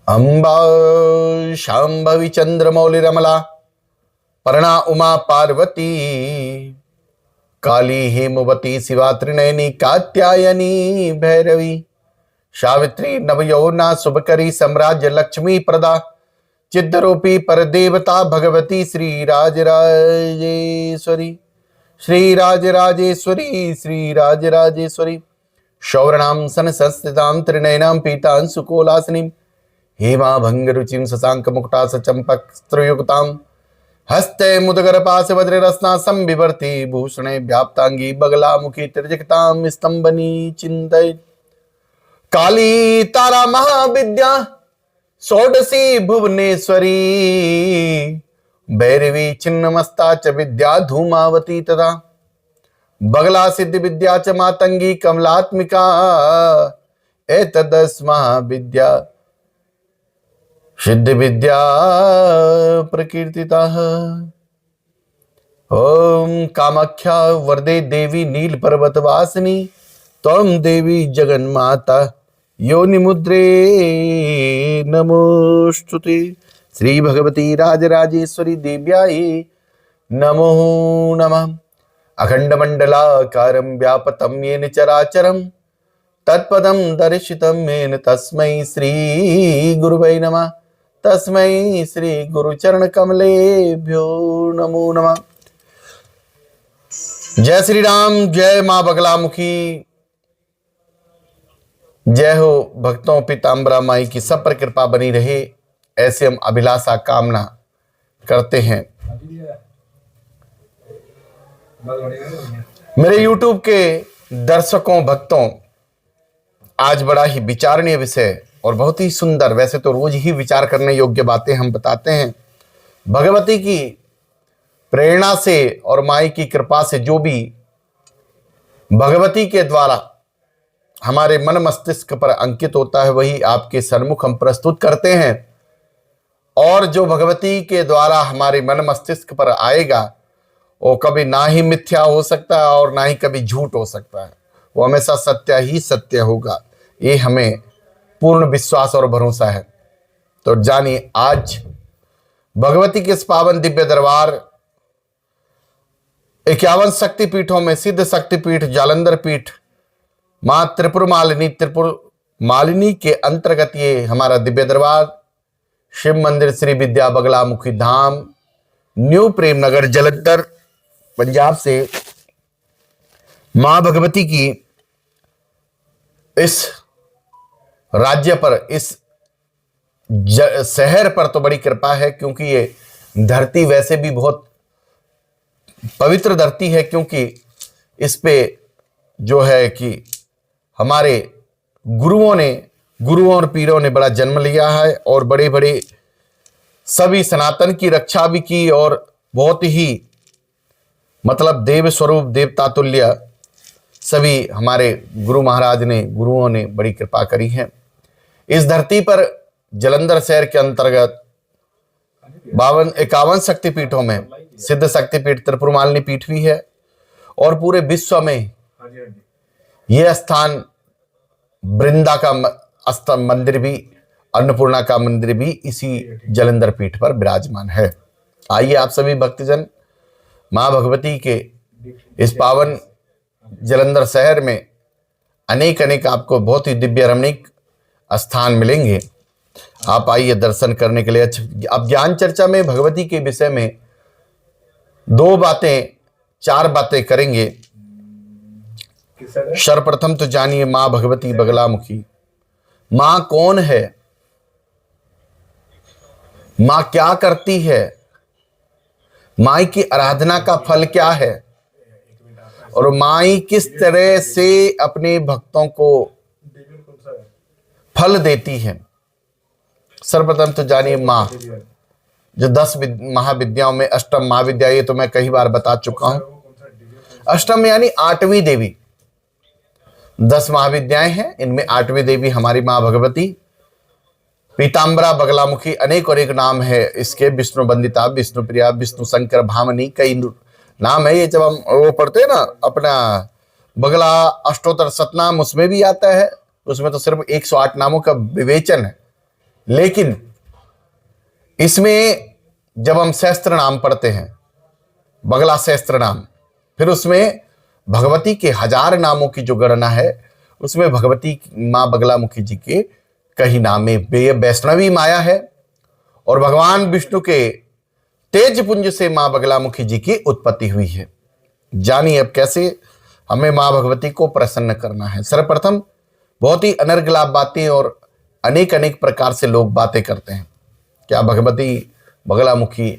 अम्बा शांभवी चंद्रमौली रमला पर्णा उमा पार्वती काली हेमवती शिवा त्रिनयनी कात्यायनी भैरवी सावित्री नवयौवना शुभकरी सम्राज्य लक्ष्मी प्रदा चिद्रूपी परदेवता भगवती श्री राजराजेश्वरी शौर्णां सन संस्थितां त्रिनयनां पीतां सुकोलासनीं हेमा भंगरुचिं शशांक मुकुटा सचंपकस्त्रयुक्तां हस्ते मुदगर पास वज्ररत्ना संविवर्ति भूषणे व्याप्तांगी बगलामुखी त्रिजगतां स्तंभनी चिंतय काली तारा महाविद्या षोडशी भुवनेश्वरी भैरवी छिन्नमस्ता च विद्या धूमावती तथा बगला सिद्ध विद्या च मातंगी कमलात्मिका एतदस्मा विद्या सिद्ध विद्या प्रकीर्तिता। ओम कामाख्या वरदे देवी नील पर्वत वासिनी त्वं देवी जगन्माता योनिमुद्रे नमोस्तुते। श्री भगवती राजराजेश्वरी देव्याय नमो नमः। अखंड मंडलाकारं व्यापतं येन चराचरं तत्पदं दर्शितं येन तस्मै श्री गुरुवे नमः। तस्मै श्री गुरुचरण कमलेभ्यो नमो नमः। जय श्री राम, जय मां बगलामुखी, जय हो भक्तों पीताम्बरा माई की सब पर कृपा बनी रहे, ऐसे हम अभिलाषा कामना करते हैं। मेरे YouTube के दर्शकों भक्तों, आज बड़ा ही विचारणीय विषय और बहुत ही सुंदर, वैसे तो रोज ही विचार करने योग्य बातें हम बताते हैं। भगवती की प्रेरणा से और माई की कृपा से जो भी भगवती के द्वारा हमारे मन मस्तिष्क पर अंकित होता है वही आपके सन्मुख हम प्रस्तुत करते हैं। और जो भगवती के द्वारा हमारे मन मस्तिष्क पर आएगा वो कभी ना ही मिथ्या हो सकता है और ना ही कभी झूठ हो सकता है, वो हमेशा सत्य ही सत्य होगा, ये हमें पूर्ण विश्वास और भरोसा है। तो जानिए आज भगवती के इस पावन दिव्य दरबार 51 शक्तिपीठों में सिद्ध शक्तिपीठ जालंधर पीठ मां त्रिपुर मालिनी के अंतर्गत ये हमारा दिव्य दरबार शिव मंदिर श्री विद्या बगलामुखी धाम न्यू प्रेम नगर जालंधर पंजाब से मां भगवती की इस राज्य पर, इस शहर पर तो बड़ी कृपा है, क्योंकि ये धरती वैसे भी बहुत पवित्र धरती है, क्योंकि इस पे जो है कि हमारे गुरुओं और पीरों ने बड़ा जन्म लिया है और बड़े बड़े सभी सनातन की रक्षा भी की और बहुत ही मतलब देव स्वरूप देवता तुल्य सभी हमारे गुरुओं ने बड़ी कृपा करी है। इस धरती पर जालंधर शहर के अंतर्गत 51 शक्तिपीठों में सिद्ध शक्तिपीठ त्रिपुर मालिनी पीठ भी है और पूरे विश्व में यह स्थान वृंदा का मंदिर भी, अन्नपूर्णा का मंदिर भी इसी जालंधर पीठ पर विराजमान है। आइए आप सभी भक्तजन मां भगवती के इस पावन जालंधर शहर में अनेक आपको बहुत ही दिव्य रमणीक स्थान मिलेंगे। आप आइए दर्शन करने के लिए। अब ज्ञान चर्चा में भगवती के विषय में 4 बातें करेंगे। सर्वप्रथम तो जानिए मां भगवती बगलामुखी, मां कौन है, मां क्या करती है, माई की आराधना का फल क्या है और माई किस तरह से अपने भक्तों को फल देती है। सर्वप्रथम तो जानिए मां, जो 10 महाविद्याओं में अष्टम महाविद्या, ये तो मैं कई बार बता चुका हूं। अष्टम यानी 8वीं देवी, 10 महाविद्याएं हैं, इनमें 8वीं देवी हमारी मां भगवती। पीताम्बरा बगलामुखी अनेक और एक नाम है इसके, विष्णु वंदिता, विष्णु प्रिया, विष्णु शंकर भामनी, कई नाम है। ये जब हम वो पढ़ते हैं ना अपना बगला अष्टोत्तर सतनाम, उसमें भी आता है, उसमें तो सिर्फ 108 नामों का विवेचन है। लेकिन इसमें जब हम सहस्त्र नाम पढ़ते हैं, बगला सहस्त्र नाम, फिर उसमें भगवती के 1000 नामों की जो गणना है, उसमें भगवती माँ बगलामुखी जी के कई नामे वैष्णवी माया है और भगवान विष्णु के तेज पुंज से माँ बगलामुखी जी की उत्पत्ति हुई है। जानिए अब कैसे हमें माँ भगवती को प्रसन्न करना है। सर्वप्रथम बहुत ही अनर्गला बातें और अनेक अनेक प्रकार से लोग बातें करते हैं। क्या भगवती बगलामुखी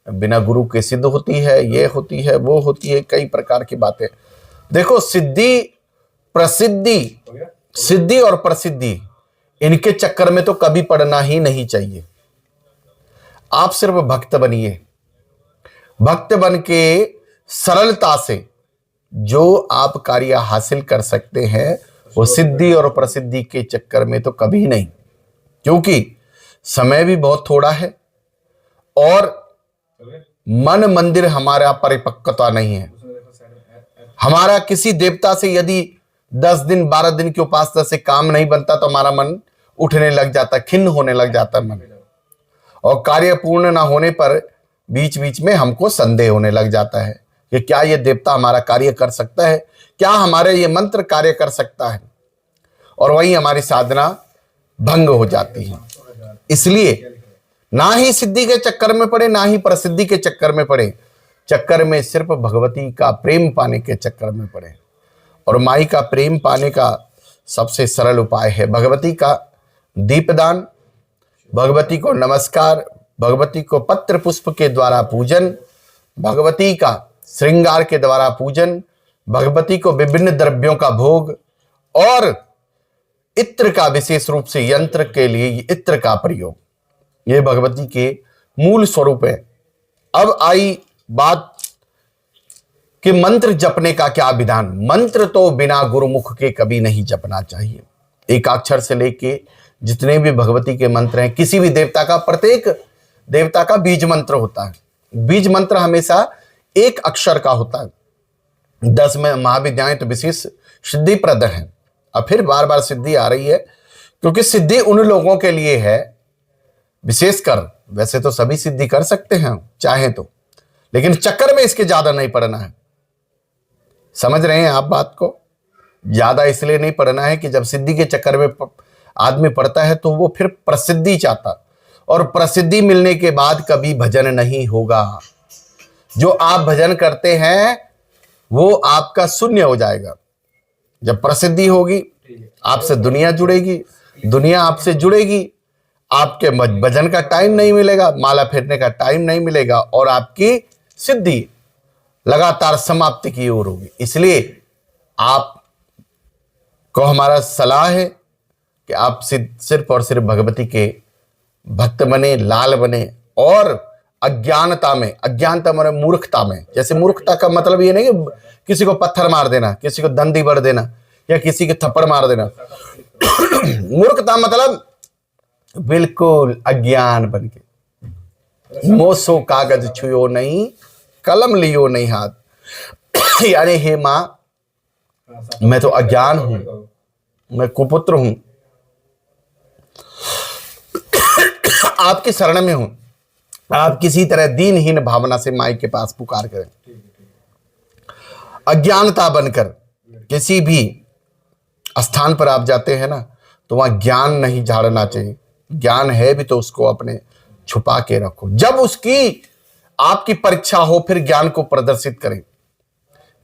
बिना गुरु के सिद्ध होती है, ये होती है, वो होती है, कई प्रकार की बातें। देखो, सिद्धि और प्रसिद्धि, इनके चक्कर में तो कभी पड़ना ही नहीं चाहिए। आप सिर्फ भक्त बनिए। भक्त बन के सरलता से जो आप कार्य हासिल कर सकते हैं, वो सिद्धि और प्रसिद्धि के चक्कर में तो कभी नहीं, क्योंकि समय भी बहुत थोड़ा है और मन मंदिर हमारा परिपक्वता नहीं है। हमारा किसी देवता से यदि 10 दिन 12 दिन की उपासना से काम नहीं बनता तो हमारा मन उठने लग जाता, खिन्न होने लग जाता मन, और कार्य पूर्ण ना होने पर बीच बीच में हमको संदेह होने लग जाता है कि क्या ये देवता हमारा कार्य कर सकता है, क्या हमारे ये मंत्र कार्य कर सकता है, और वहीं हमारी साधना भंग हो जाती है। इसलिए ना ही सिद्धि के चक्कर में पड़े, ना ही प्रसिद्धि के चक्कर में पड़े, चक्कर में सिर्फ भगवती का प्रेम पाने के चक्कर में पड़े। और माई का प्रेम पाने का सबसे सरल उपाय है भगवती का दीपदान, भगवती को नमस्कार, भगवती को पत्र पुष्प के द्वारा पूजन, भगवती का श्रृंगार के द्वारा पूजन, भगवती को विभिन्न द्रव्यों का भोग और इत्र का, विशेष रूप से यंत्र के लिए इत्र का प्रयोग, ये भगवती के मूल स्वरूप है। अब आई बात कि मंत्र जपने का क्या विधान। मंत्र तो बिना गुरुमुख के कभी नहीं जपना चाहिए। एकाक्षर से लेके जितने भी भगवती के मंत्र हैं, किसी भी देवता का, प्रत्येक देवता का बीज मंत्र होता है। बीज मंत्र हमेशा एक अक्षर का होता है। 10 में महाविद्याएं तो विशेष सिद्धिप्रद हैं। अब फिर बार बार सिद्धि आ रही है, क्योंकि सिद्धि उन लोगों के लिए है विशेषकर, वैसे तो सभी सिद्धि कर सकते हैं चाहे तो, लेकिन चक्कर में इसके ज्यादा नहीं पड़ना है। समझ रहे हैं आप बात को? ज्यादा इसलिए नहीं पड़ना है कि जब सिद्धि के चक्कर में आदमी पड़ता है तो वो फिर प्रसिद्धि चाहता, और प्रसिद्धि मिलने के बाद कभी भजन नहीं होगा। जो आप भजन करते हैं वो आपका शून्य हो जाएगा। जब प्रसिद्धि होगी, आपसे दुनिया जुड़ेगी, दुनिया आपसे जुड़ेगी, आपके भजन का टाइम नहीं मिलेगा, माला फेरने का टाइम नहीं मिलेगा, और आपकी सिद्धि लगातार समाप्ति की ओर होगी। इसलिए आपको हमारा सलाह है कि आप सिर्फ और सिर्फ भगवती के भक्त बने, लाल बने, और अज्ञानता में मूर्खता में, जैसे मूर्खता का मतलब ये नहीं कि किसी को पत्थर मार देना, किसी को दंडी भर देना, या किसी के थप्पड़ मार देना। मूर्खता मतलब बिल्कुल अज्ञान बन के, मोसो कागज छुयो नहीं, कलम लियो नहीं हाथ। यानी हे मां, मैं तो अज्ञान हूं, मैं कुपुत्र हूं, आपकी शरण में हूं। आप किसी तरह दीनहीन भावना से माई के पास पुकार करें। अज्ञानता बनकर किसी भी स्थान पर आप जाते हैं ना, तो वहां ज्ञान नहीं झाड़ना चाहिए। ज्ञान है भी तो उसको अपने छुपा के रखो। जब उसकी आपकी परीक्षा हो, फिर ज्ञान को प्रदर्शित करें।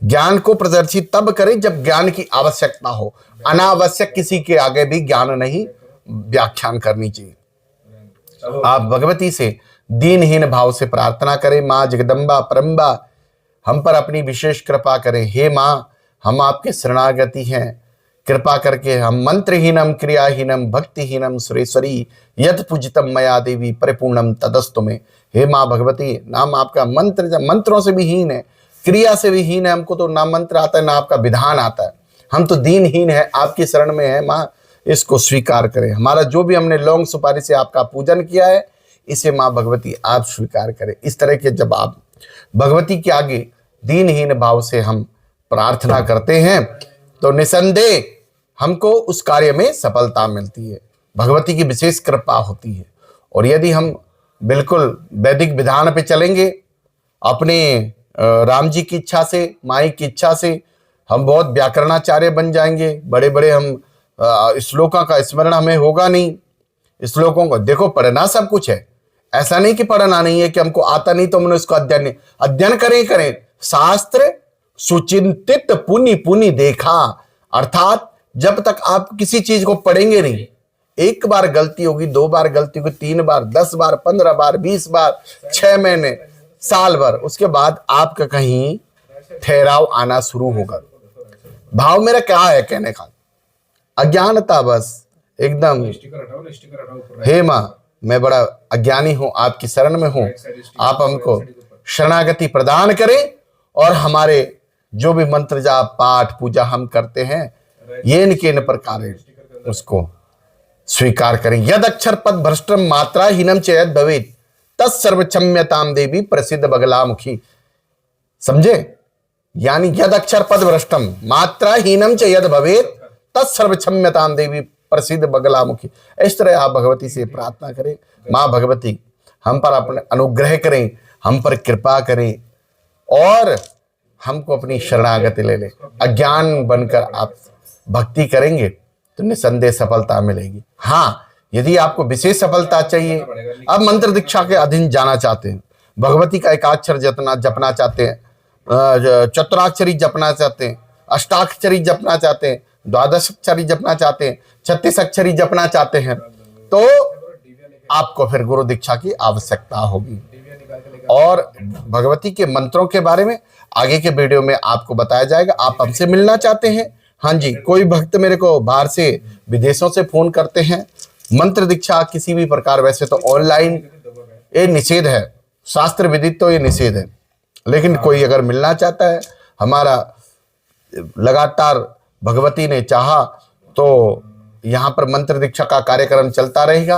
ज्ञान को प्रदर्शित तब करें जब ज्ञान की आवश्यकता हो। अनावश्यक किसी के आगे भी ज्ञान नहीं व्याख्यान करनी चाहिए। आप भगवती से दीनहीन भाव से प्रार्थना करें, मां जगदम्बा परम्बा हम पर अपनी विशेष कृपा करें। हे मां, हम आपके शरणागति हैं, कृपा करके हम मंत्रहीनम क्रियाहीनम भक्तिहीनम सुरेश्वरी यद पूजितम मया देवी परिपूर्णम तदस्तु में। हे मां भगवती, नाम आपका मंत्रों से भी हीन है, क्रिया से भी हीन है। हमको तो ना मंत्र आता है, ना आपका विधान आता है। हम तो दीनहीन है, आपकी शरण में है। मां, इसको स्वीकार करें। हमारा जो भी हमने लौंग सुपारी से आपका पूजन किया है, इसे मां भगवती आप स्वीकार करें। इस तरह के जब आप भगवती के आगे दीनहीन भाव से हम प्रार्थना करते हैं, तो निसंदेह हमको उस कार्य में सफलता मिलती है। भगवती की विशेष कृपा होती है। और यदि हम बिल्कुल वैदिक विधान पे चलेंगे, अपने राम जी की इच्छा से, माई की इच्छा से, हम बहुत व्याकरणाचार्य बन जाएंगे। बड़े बड़े हम श्लोकों का स्मरण हमें होगा नहीं। श्लोकों को देखो, पढ़ना सब कुछ है, ऐसा नहीं कि पढ़ना नहीं है कि हमको आता नहीं तो हमने उसको अध्ययन करें। शास्त्र सुचिंतित पुनि पुनि देखा, अर्थात जब तक आप किसी चीज को पढ़ेंगे नहीं, एक बार गलती होगी, 2 बार गलती होगी, 3 बार, 10 बार, 15 बार, 20 बार, 6 महीने, साल भर, उसके बाद आपका कहीं ठहराव आना शुरू होगा। भाव मेरा क्या है कहने का, अज्ञानता, बस एकदम, हे माँ मैं बड़ा अज्ञानी हूं, आपकी शरण में हूं, आप हमको शरणागति प्रदान करें और हमारे जो भी मंत्र जाप पाठ पूजा हम करते हैं, ये न प्रकार उसको स्वीकार करें। यद अक्षर पद भ्रष्टम मात्रा हीनम च यद भवेत् तत्सर्व क्षम्यताम देवी प्रसिद्ध बगलामुखी। समझे? यानी यद अक्षर पद भ्रष्टम मात्रा हीनम च यद भवेत् तत्सर्व क्षम्यताम देवी प्रसिद्ध बगलामुखी। इस तरह आप भगवती से प्रार्थना करें, माँ भगवती हम पर अपने अनुग्रह करें, हम पर कृपा करें और हमको अपनी शरणागति ले ले। अज्ञान बनकर आप भक्ति करेंगे तो निसंदेह सफलता मिलेगी। हाँ, यदि आपको विशेष सफलता चाहिए, अब मंत्र दीक्षा के अधीन जाना चाहते हैं, भगवती का एकाक्षर जपना चाहते हैं, चतुराक्षरी जपना चाहते हैं, अष्टाक्षरी जपना चाहते हैं, द्वादशाक्षरी जपना चाहते हैं, 36 अक्षरी जपना चाहते हैं, तो आपको फिर गुरु दीक्षा की आवश्यकता होगी। और भगवती के मंत्रों के बारे में आगे के वीडियो में आपको बताया जाएगा। आप हमसे मिलना चाहते हैं, हाँ जी, कोई भक्त मेरे को बाहर से विदेशों से फोन करते हैं, मंत्र दीक्षा किसी भी प्रकार, वैसे तो ऑनलाइन ये निषेध है, शास्त्र विदित तो ये निषेध है, लेकिन कोई अगर मिलना चाहता है, हमारा लगातार भगवती ने चाहा तो यहाँ पर मंत्र दीक्षा का कार्यक्रम चलता रहेगा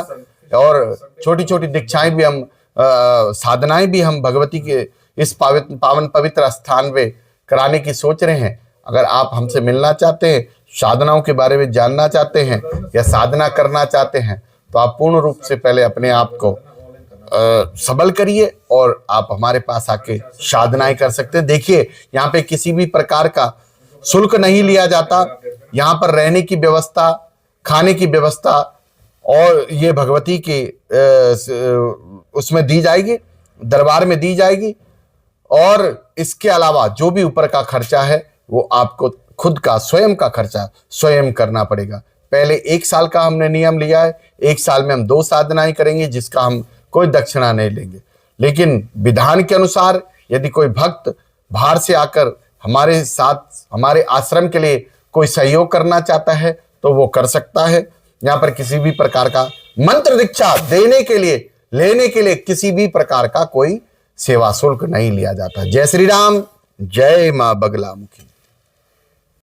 और छोटी छोटी दीक्षाएं भी हम साधनाएं भी हम भगवती के इस पावन पवित्र स्थान पे कराने की सोच रहे हैं। अगर आप हमसे मिलना चाहते हैं, साधनाओं के बारे में जानना चाहते हैं या साधना करना चाहते हैं, तो आप पूर्ण रूप से पहले अपने आप को सबल करिए और आप हमारे पास आके साधनाएं कर सकते हैं। देखिए, यहाँ पे किसी भी प्रकार का शुल्क नहीं लिया जाता। यहाँ पर रहने की व्यवस्था, खाने की व्यवस्था और ये भगवती की उसमें दी जाएगी, दरबार में दी जाएगी। और इसके अलावा जो भी ऊपर का खर्चा है वो आपको खुद का स्वयं का खर्चा स्वयं करना पड़ेगा। पहले 1 साल का हमने नियम लिया है, 1 साल में हम 2 साधनाएं करेंगे जिसका हम कोई दक्षिणा नहीं लेंगे। लेकिन विधान के अनुसार यदि कोई भक्त बाहर से आकर हमारे साथ हमारे आश्रम के लिए कोई सहयोग करना चाहता है तो वो कर सकता है। यहाँ पर किसी भी प्रकार का मंत्र दीक्षा देने के लिए, लेने के लिए किसी भी प्रकार का कोई सेवा शुल्क नहीं लिया जाता। जय श्री राम, जय मां बगलामुखी।